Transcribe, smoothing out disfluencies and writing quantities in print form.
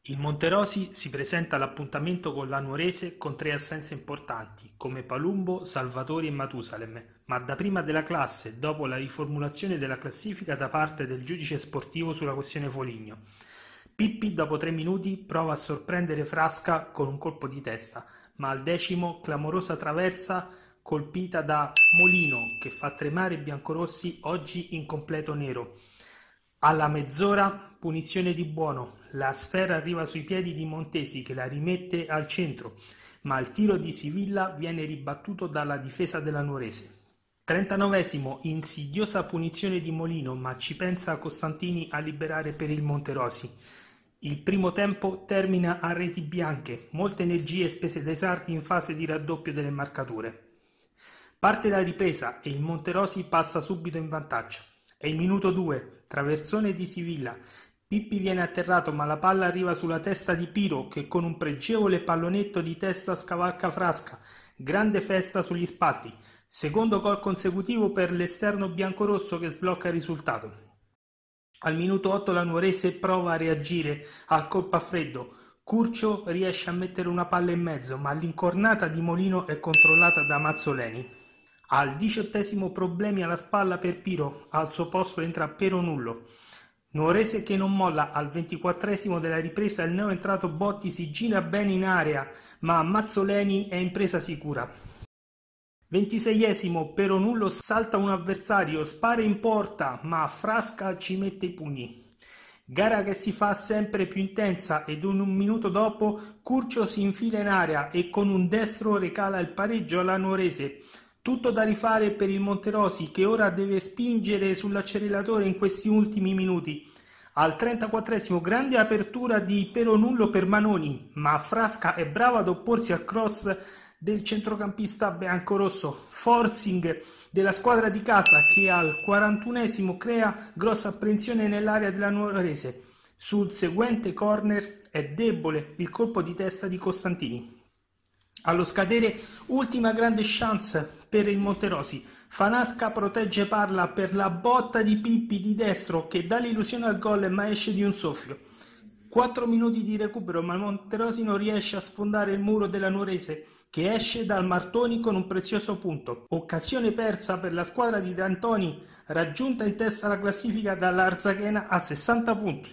Il Monterosi si presenta all'appuntamento con la Nuorese con tre assenze importanti, come Palumbo, Salvatori e Matusalem, ma da prima della classe, dopo la riformulazione della classifica da parte del giudice sportivo sulla questione Foligno. Pippi, dopo 3 minuti, prova a sorprendere Frasca con un colpo di testa, ma al 10° clamorosa traversa colpita da Molino, che fa tremare i biancorossi oggi in completo nero. Alla mezz'ora punizione di Buono, la sfera arriva sui piedi di Montesi che la rimette al centro, ma il tiro di Sivilla viene ribattuto dalla difesa della Nuorese. 39° insidiosa punizione di Molino, ma ci pensa Costantini a liberare per il Monterosi. Il primo tempo termina a reti bianche, molte energie spese dai sardi in fase di raddoppio delle marcature. Parte la ripresa e il Monterosi passa subito in vantaggio. È il minuto 2, traversone di Sivilla. Pippi viene atterrato ma la palla arriva sulla testa di Piro che con un pregevole pallonetto di testa scavalca Frasca. Grande festa sugli spalti. Secondo gol consecutivo per l'esterno biancorosso che sblocca il risultato. Al minuto 8 la Nuorese prova a reagire al colpo a freddo. Curcio riesce a mettere una palla in mezzo, ma l'incornata di Molino è controllata da Mazzoleni. Al 18° problemi alla spalla per Piro, al suo posto entra Peronullo. Nuorese che non molla, al 24° della ripresa il neoentrato Botti si gira bene in area, ma Mazzoleni è in presa sicura. 26° Peronullo salta un avversario, spara in porta, ma Frasca ci mette i pugni. Gara che si fa sempre più intensa ed un minuto dopo Curcio si infila in area e con un destro regala il pareggio alla Nuorese. Tutto da rifare per il Monterosi che ora deve spingere sull'acceleratore in questi ultimi minuti. Al 34° grande apertura di Peronullo per Manoni, ma Frasca è bravo ad opporsi al cross del centrocampista biancorosso, forcing della squadra di casa che al 41° crea grossa apprensione nell'area della Nuorese. Sul seguente corner è debole il colpo di testa di Costantini. Allo scadere ultima grande chance per il Monterosi. Fanasca protegge Parla per la botta di Pippi di destro che dà l'illusione al gol ma esce di un soffio. 4 minuti di recupero ma il Monterosi non riesce a sfondare il muro della Nuorese che esce dal Martoni con un prezioso punto. Occasione persa per la squadra di D'Antoni raggiunta in testa alla classifica dall'Arzachena a 60 punti.